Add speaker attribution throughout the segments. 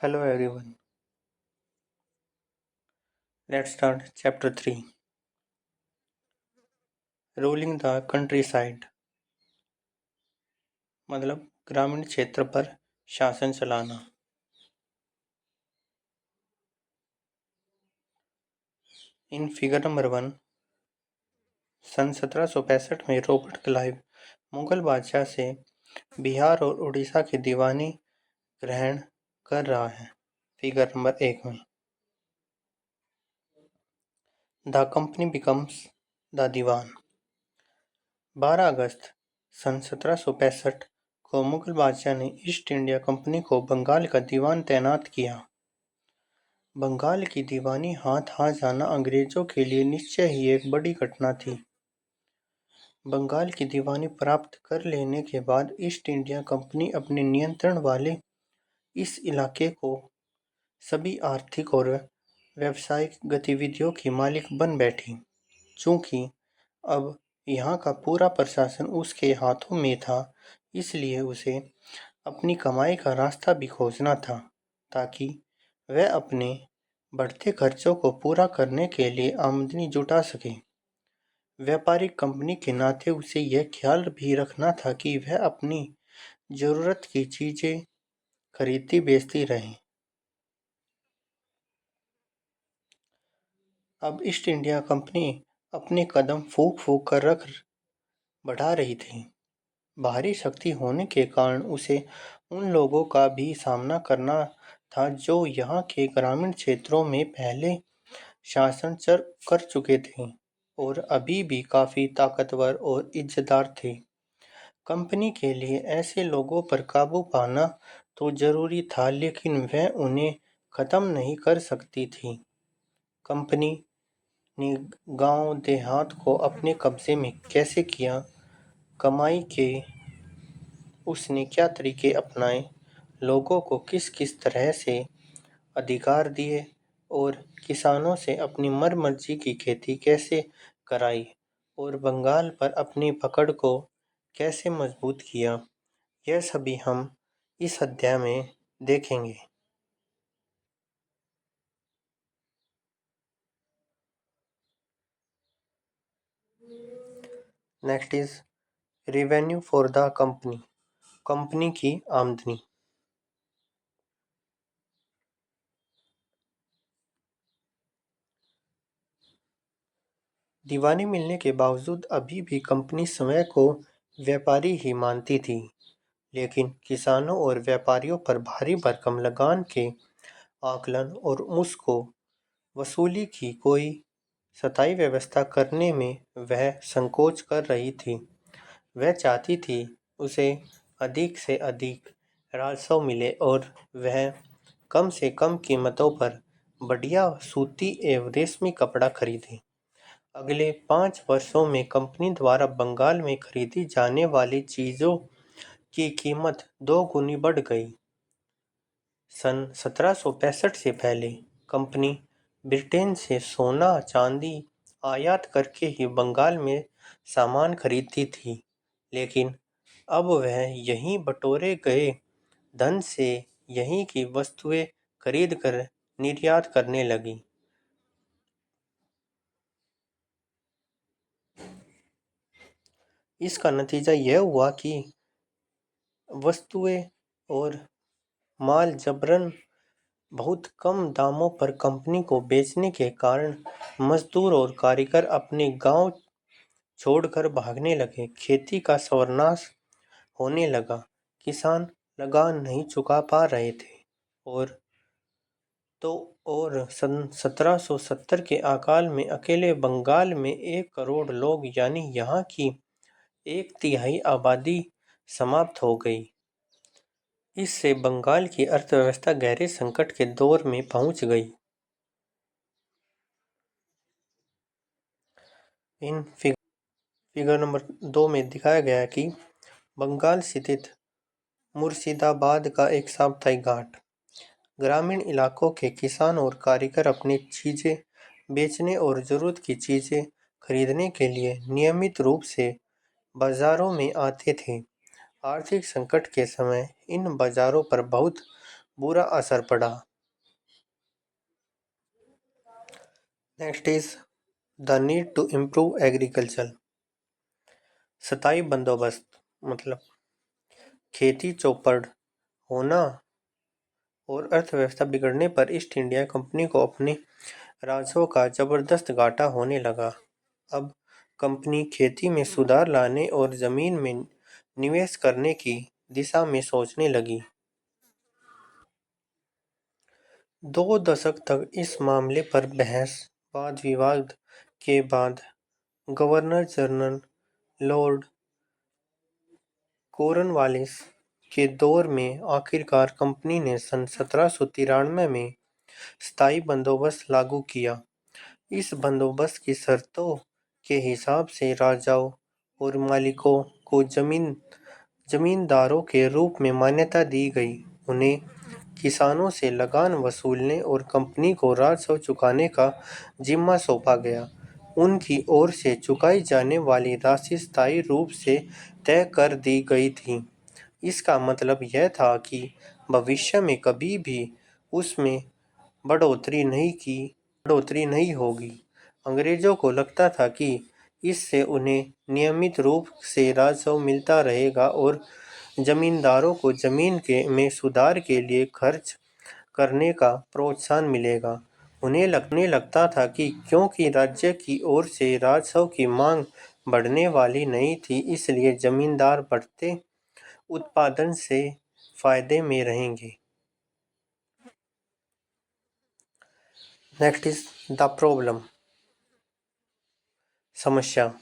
Speaker 1: Hello everyone. Let's start chapter 3. Ruling the countryside. मतलब ग्रामीण क्षेत्र पर शासन चलाना। इन फिगर नंबर 1, सन 1765 में रॉबर्ट क्लाइव मुगल बादशाह से बिहार और उड़ीसा की दीवानी ग्रहण कर रहा है। फिगर नंबर 1 में द कंपनी बिकम्स द दीवान। 12 अगस्त सन 1765 को मुगल बादशाह ने ईस्ट इंडिया कंपनी को बंगाल का दीवान तैनात किया। बंगाल की दीवानी हाथ आ जाना अंग्रेजों के लिए निश्चय ही एक बड़ी घटना थी। बंगाल की दीवानी प्राप्त कर लेने के बाद ईस्ट इंडिया कंपनी अपने नियंत्रण वाले इस इलाके को सभी आर्थिक और व्यावसायिक गतिविधियों की मालिक बन बैठी। चूंकि अब यहाँ का पूरा प्रशासन उसके हाथों में था, इसलिए उसे अपनी कमाई का रास्ता भी खोजना था, ताकि वह अपने बढ़ते खर्चों को पूरा करने के लिए आमदनी जुटा सके। व्यापारिक कंपनी के नाते उसे यह ख्याल भी रखना था कि वह अपनी जरूरत की चीजें खरीदती बेचती रहे। अब ईस्ट इंडिया कंपनी अपने कदम फूंक फूंक कर रख बढ़ा रही थी। बाहरी शक्ति होने के कारण उसे उन लोगों का भी सामना करना था जो यहाँ के ग्रामीण क्षेत्रों में पहले शासन कर चुके थे और अभी भी काफी ताकतवर और इज्जतदार थे। कंपनी के लिए ऐसे लोगों पर काबू पाना तो जरूरी था, लेकिन वह उन्हें खत्म नहीं कर सकती थी। कंपनी ने गांव देहात को अपने कब्जे में कैसे किया, कमाई के उसने क्या तरीके अपनाए, लोगों को किस किस तरह से अधिकार दिए और किसानों से अपनी मर्जी की खेती कैसे कराई और बंगाल पर अपनी पकड़ को कैसे मजबूत किया, यह सभी हम इस अध्याय में देखेंगे। Next is revenue for the company. Company की आमदनी। दीवानी मिलने के बावजूद अभी भी कंपनी स्वयं को व्यापारी ही मानती थी, लेकिन किसानों और व्यापारियों पर भारी भरकम लगान के आकलन और उसको वसूली की कोई स्थायी व्यवस्था करने में वह संकोच कर रही थी। वह चाहती थी उसे अधिक से अधिक राजस्व मिले और वह कम से कम कीमतों पर बढ़िया सूती एवं रेशमी कपड़ा खरीदे। अगले 5 वर्षों में कंपनी द्वारा बंगाल में खरीदी जाने वाली चीजों की कीमत 2 गुनी बढ़ गई। सन 1765 से पहले कंपनी ब्रिटेन से सोना चांदी आयात करके ही बंगाल में सामान खरीदती थी, लेकिन अब वह यहीं बटोरे गए धन से यहीं की वस्तुएं खरीद कर निर्यात करने लगी। इसका नतीजा यह हुआ कि वस्तुएं और माल जबरन बहुत कम दामों पर कंपनी को बेचने के कारण मजदूर और कारीगर अपने गांव छोड़कर भागने लगे। खेती का सर्वनाश होने लगा। किसान लगान नहीं चुका पा रहे थे और सन 1770 के अकाल में अकेले बंगाल में 1 करोड़ लोग यानी यहाँ की 1/3 आबादी समाप्त हो गई। इससे बंगाल की अर्थव्यवस्था गहरे संकट के दौर में पहुंच गई। इन फिगर नंबर 2 में दिखाया गया है कि बंगाल स्थित मुर्शिदाबाद का एक साप्ताहिक घाट। ग्रामीण इलाकों के किसान और कारीगर अपनी चीजें बेचने और जरूरत की चीजें खरीदने के लिए नियमित रूप से बाजारों में आते थे। आर्थिक संकट के समय इन बाजारों पर बहुत बुरा असर पड़ा। Next is the need to improve agriculture. सताई बंदोबस्त मतलब खेती चौपट होना और अर्थव्यवस्था बिगड़ने पर ईस्ट इंडिया कंपनी को अपने राजस्व का जबरदस्त घाटा होने लगा। अब कंपनी खेती में सुधार लाने और जमीन में निवेश करने की दिशा में सोचने लगी। 2 दशक तक इस मामले पर बहस वाद विवाद के बाद गवर्नर जनरल लॉर्ड कॉर्नवालिस के दौर में आखिरकार कंपनी ने सन 1793 में स्थायी बंदोबस्त लागू किया। इस बंदोबस्त की शर्तों के हिसाब से राजाओं और मालिकों को जमींदारों के रूप में मान्यता दी गई। उन्हें किसानों से लगान वसूलने और कंपनी को राजस्व चुकाने का जिम्मा सौंपा गया। उनकी ओर से चुकाई जाने वाली राशि स्थायी रूप से तय कर दी गई थी। इसका मतलब यह था कि भविष्य में कभी भी उसमें बढ़ोतरी नहीं होगी। अंग्रेजों को लगता था कि इससे उन्हें नियमित रूप से राजस्व मिलता रहेगा और जमींदारों को जमीन के में सुधार के लिए खर्च करने का प्रोत्साहन मिलेगा। उन्हें लगता था कि क्योंकि राज्य की ओर से राजस्व की मांग बढ़ने वाली नहीं थी, इसलिए जमींदार बढ़ते उत्पादन से फायदे में रहेंगे। नेक्स्ट इज द प्रॉब्लम समस्या।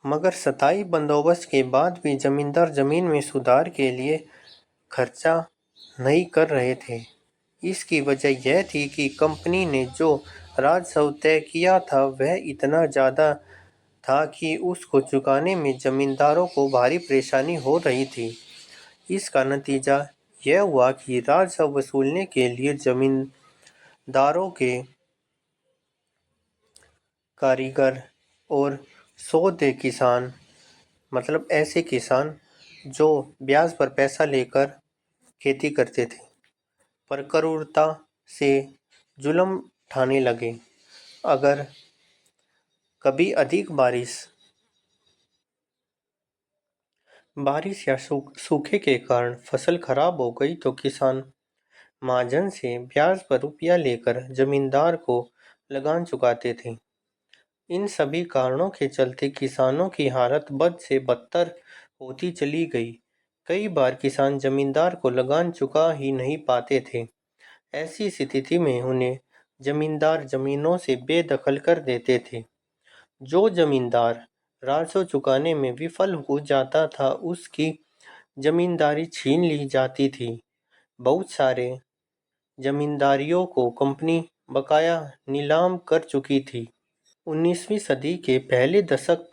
Speaker 1: मगर स्थायी बंदोबस्त के बाद भी जमींदार जमीन में सुधार के लिए खर्चा नहीं कर रहे थे। इसकी वजह यह थी कि कंपनी ने जो राजस्व तय किया था वह इतना ज़्यादा था कि उसको चुकाने में जमींदारों को भारी परेशानी हो रही थी। इसका नतीजा यह हुआ कि राजस्व वसूलने के लिए जमींदारों के कारीगर और सौदे किसान मतलब ऐसे किसान जो ब्याज पर पैसा लेकर खेती करते थे, पर क्रूरता से जुल्म ढाने लगे। अगर कभी अधिक बारिश या सूखे के कारण फसल खराब हो गई तो किसान महाजन से ब्याज पर रुपया लेकर जमींदार को लगान चुकाते थे। इन सभी कारणों के चलते किसानों की हालत बद से बदतर होती चली गई। कई बार किसान जमींदार को लगान चुका ही नहीं पाते थे। ऐसी स्थिति में उन्हें जमींदार जमीनों से बेदखल कर देते थे। जो जमींदार राजस्व चुकाने में विफल हो जाता था, उसकी जमींदारी छीन ली जाती थी। बहुत सारे जमींदारियों को कंपनी बकाया नीलाम कर चुकी थी। 19वीं सदी के पहले दशक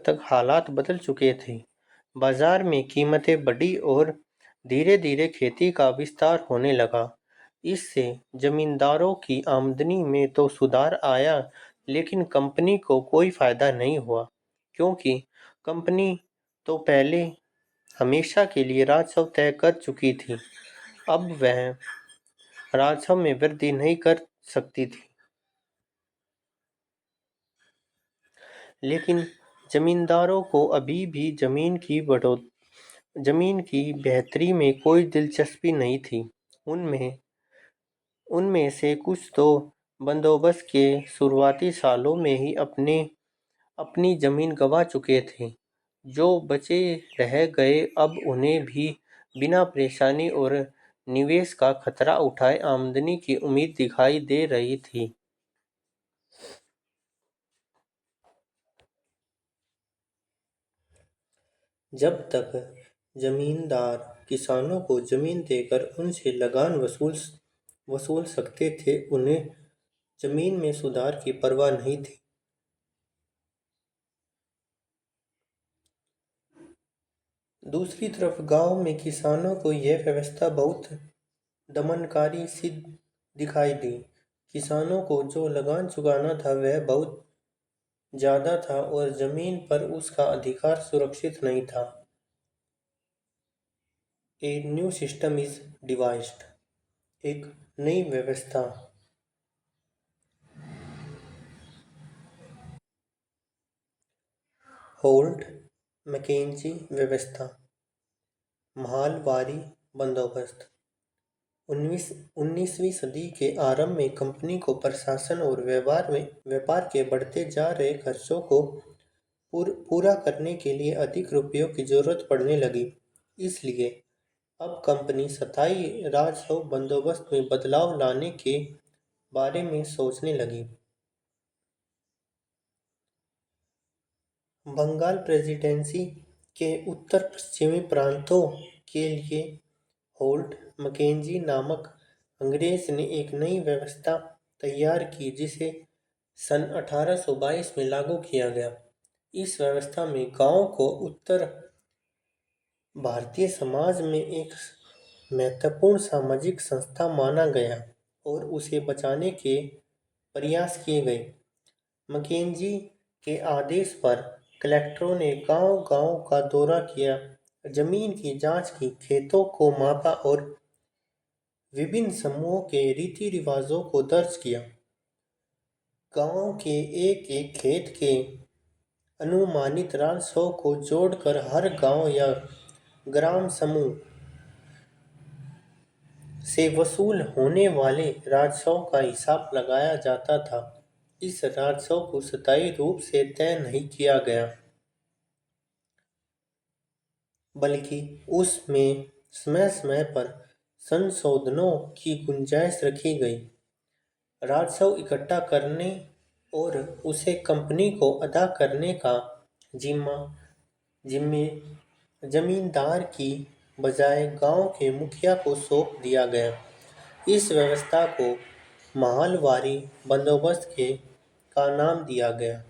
Speaker 1: तक हालात बदल चुके थे। बाजार में कीमतें बढ़ी और धीरे-धीरे खेती का विस्तार होने लगा। इससे जमींदारों की आमदनी में तो सुधार आया, लेकिन कंपनी को कोई फायदा नहीं हुआ, क्योंकि कंपनी तो पहले हमेशा के लिए राजस्व तय कर चुकी थी। अब वह राजस्व में वृद्धि नहीं कर सकती थी। लेकिन जमींदारों को अभी भी जमीन की बेहतरी में कोई दिलचस्पी नहीं थी। उनमें उनमें से कुछ तो बंदोबस्त के शुरुआती सालों में ही अपनी जमीन गंवा चुके थे। जो बचे रह गए अब उन्हें भी बिना परेशानी और निवेश का खतरा उठाए आमदनी की उम्मीद दिखाई दे रही थी। जब तक जमींदार किसानों को जमीन देकर उनसे लगान वसूल सकते थे, उन्हें जमीन में सुधार की परवाह नहीं थी। दूसरी तरफ गांव में किसानों को यह व्यवस्था बहुत दमनकारी सी दिखाई दी। किसानों को जो लगान चुकाना था वह बहुत ज्यादा था और जमीन पर उसका अधिकार सुरक्षित नहीं था। A new system is devised. एक नई व्यवस्था। होल्ट मैकेंजी व्यवस्था। माहलवारी बंदोबस्त। 19वीं सदी के आरंभ में कंपनी को प्रशासन और व्यापार के बढ़ते जा रहे खर्चों को पूरा करने के लिए अधिक रुपयों की जरूरत पड़ने लगी। इसलिए अब कंपनी स्थायी राजस्व बंदोबस्त में बदलाव लाने के बारे में सोचने लगी। बंगाल प्रेसिडेंसी के उत्तर पश्चिमी प्रांतों के लिए होल्ट मैकेंजी नामक अंग्रेज ने एक नई व्यवस्था तैयार की जिसे सन 1822 में लागू किया गया। इस व्यवस्था में गांवों को उत्तर भारतीय समाज में एक महत्वपूर्ण सामाजिक संस्था माना गया और उसे बचाने के प्रयास किए गए। मैकेंजी के आदेश पर कलेक्टरों ने गांव-गांव का दौरा किया, जमीन की जांच की, खेतों को मापा और विभिन्न समूहों के रीति-रिवाजों को दर्ज किया। गांव के एक-एक खेत के अनुमानित राजस्व को जोड़कर हर गांव या ग्राम समूह से वसूल होने वाले राजस्व का हिसाब लगाया जाता था। इस राजस्व को स्थायी रूप से तय नहीं किया गया, बल्कि उसमें समय-समय पर संशोधनों की गुंजाइश रखी गई। राजस्व इकट्ठा करने और उसे कंपनी को अदा करने का जिम्मा जिम्मे जमींदार की बजाय गांव के मुखिया को सौंप दिया गया। इस व्यवस्था को माहलवारी बंदोबस्त के का नाम दिया गया।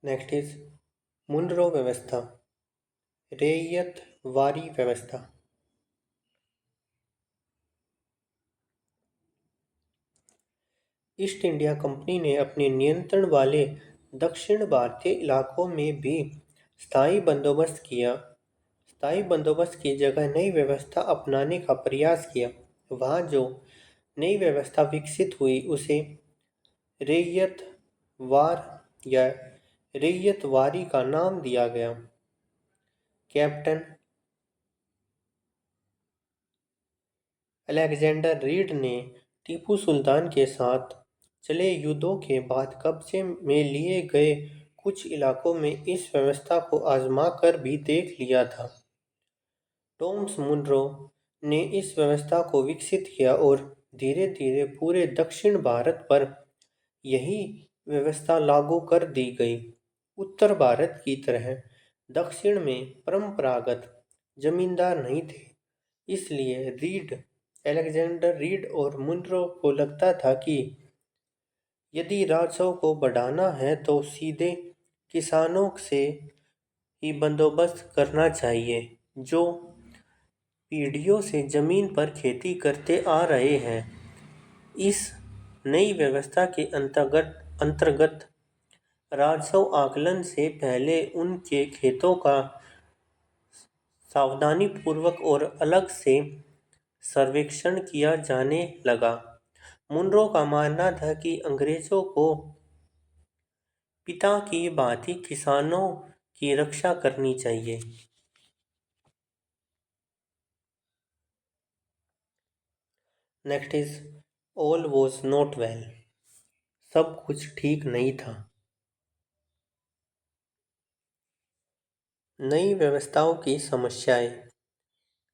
Speaker 1: नेक्स्ट इज मुनरो व्यवस्था, रैयतवारी व्यवस्था। ईस्ट इंडिया कंपनी ने अपने नियंत्रण वाले दक्षिण भारतीय इलाकों में भी स्थायी बंदोबस्त किया। स्थायी बंदोबस्त की जगह नई व्यवस्था अपनाने का प्रयास किया। वहाँ जो नई व्यवस्था विकसित हुई उसे रैयतवार या रैयतवारी का नाम दिया गया। कैप्टन अलेक्जेंडर रीड ने टीपू सुल्तान के साथ चले युद्धों के बाद कब्जे में लिए गए कुछ इलाकों में इस व्यवस्था को आजमा कर भी देख लिया था। टॉमस मुनरो ने इस व्यवस्था को विकसित किया और धीरे-धीरे पूरे दक्षिण भारत पर यही व्यवस्था लागू कर दी गई। उत्तर भारत की तरह दक्षिण में परंपरागत जमींदार नहीं थे, इसलिए अलेक्जेंडर रीड और मुनरो को लगता था कि यदि राजस्व को बढ़ाना है तो सीधे किसानों से ही बंदोबस्त करना चाहिए, जो पीढ़ियों से जमीन पर खेती करते आ रहे हैं। इस नई व्यवस्था के अंतर्गत राजस्व आकलन से पहले उनके खेतों का सावधानीपूर्वक और अलग से सर्वेक्षण किया जाने लगा। मुनरो का मानना था कि अंग्रेजों को पिता की भांति किसानों की रक्षा करनी चाहिए। Next is all was not well. सब कुछ ठीक नहीं था। नई व्यवस्थाओं की समस्याएं।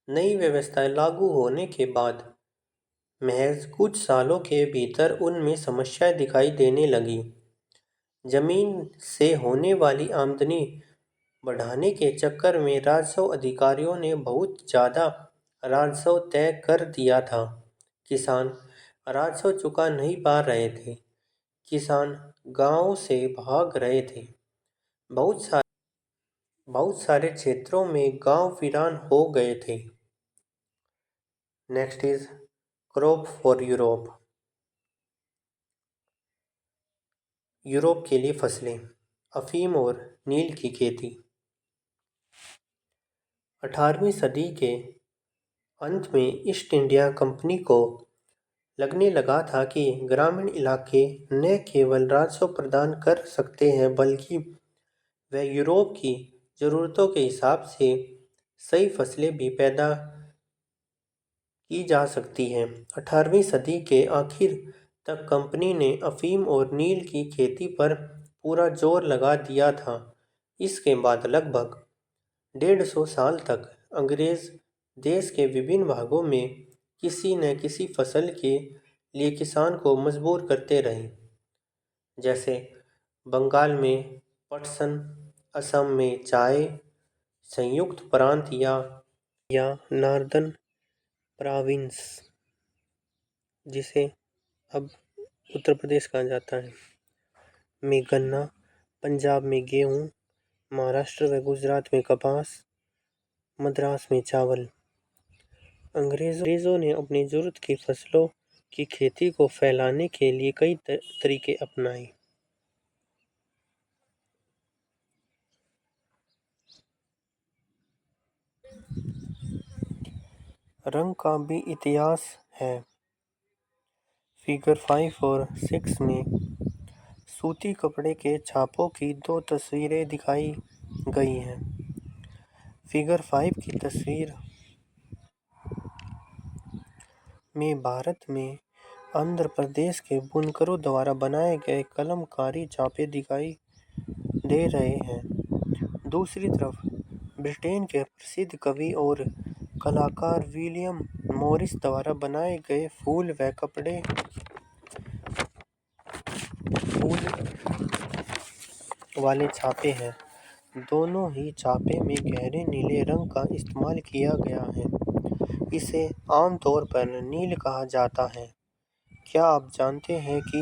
Speaker 1: नई व्यवस्थाएं लागू होने के बाद महज कुछ सालों के भीतर उनमें समस्याएं दिखाई देने लगी। जमीन से होने वाली आमदनी बढ़ाने के चक्कर में राजस्व अधिकारियों ने बहुत ज़्यादा राजस्व तय कर दिया था। किसान राजस्व चुका नहीं पा रहे थे। किसान गांव से भाग रहे थे। बहुत सारे क्षेत्रों में गांव वीरान हो गए थे। Next is crop for Europe. Europe के लिए फसलें, अफीम और नील की खेती। 18वीं सदी के अंत में ईस्ट इंडिया कंपनी को लगने लगा था कि ग्रामीण इलाके न केवल राजस्व प्रदान कर सकते हैं बल्कि वे यूरोप की ज़रूरतों के हिसाब से सही फसलें भी पैदा की जा सकती हैं। 18वीं सदी के आखिर तक कंपनी ने अफीम और नील की खेती पर पूरा जोर लगा दिया था। इसके बाद लगभग 150 साल तक अंग्रेज देश के विभिन्न भागों में किसी न किसी फसल के लिए किसान को मजबूर करते रहे, जैसे बंगाल में पटसन, असम में चाय, संयुक्त प्रांत या नॉर्दर्न प्रोविंस जिसे अब उत्तर प्रदेश कहा जाता है में गन्ना, पंजाब में गेहूँ, महाराष्ट्र व गुजरात में कपास, मद्रास में चावल। अंग्रेजों ने अपनी जरूरत की फसलों की खेती को फैलाने के लिए कई तरीके अपनाए। रंग का भी इतिहास है। फिगर 5 और 6 में सूती कपड़े के छापों की 2 तस्वीरें दिखाई गई हैं। फिगर 5 की तस्वीर में भारत में आंध्र प्रदेश के बुनकरों द्वारा बनाए गए कलमकारी छापे दिखाई दे रहे हैं। दूसरी तरफ ब्रिटेन के प्रसिद्ध कवि और कलाकार विलियम मॉरिस द्वारा बनाए गए फूल वाले छापे हैं। दोनों ही छापे में गहरे नीले रंग का इस्तेमाल किया गया है। इसे आमतौर पर नील कहा जाता है। क्या आप जानते हैं कि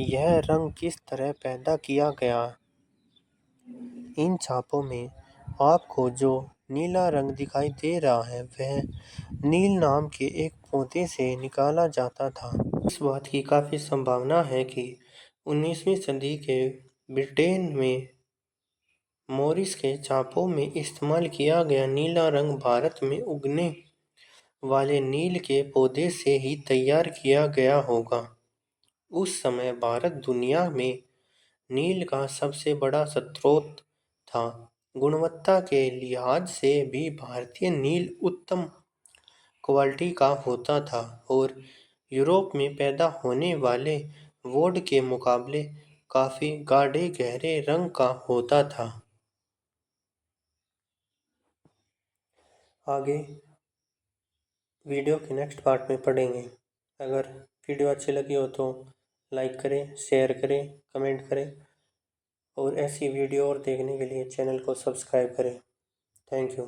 Speaker 1: यह रंग किस तरह पैदा किया गया? इन छापों में आपको जो नीला रंग दिखाई दे रहा है वह नील नाम के एक पौधे से निकाला जाता था। इस बात की काफ़ी संभावना है कि 19वीं सदी के ब्रिटेन में मॉरिस के छापों में इस्तेमाल किया गया नीला रंग भारत में उगने वाले नील के पौधे से ही तैयार किया गया होगा। उस समय भारत दुनिया में नील का सबसे बड़ा स्रोत था। गुणवत्ता के लिहाज से भी भारतीय नील उत्तम क्वालिटी का होता था और यूरोप में पैदा होने वाले वुड के मुकाबले काफ़ी गाढ़े गहरे रंग का होता था। आगे वीडियो के नेक्स्ट पार्ट में पढ़ेंगे। अगर वीडियो अच्छी लगी हो तो लाइक करें, शेयर करें, कमेंट करें और ऐसी वीडियो और देखने के लिए चैनल को सब्सक्राइब करें। Thank you.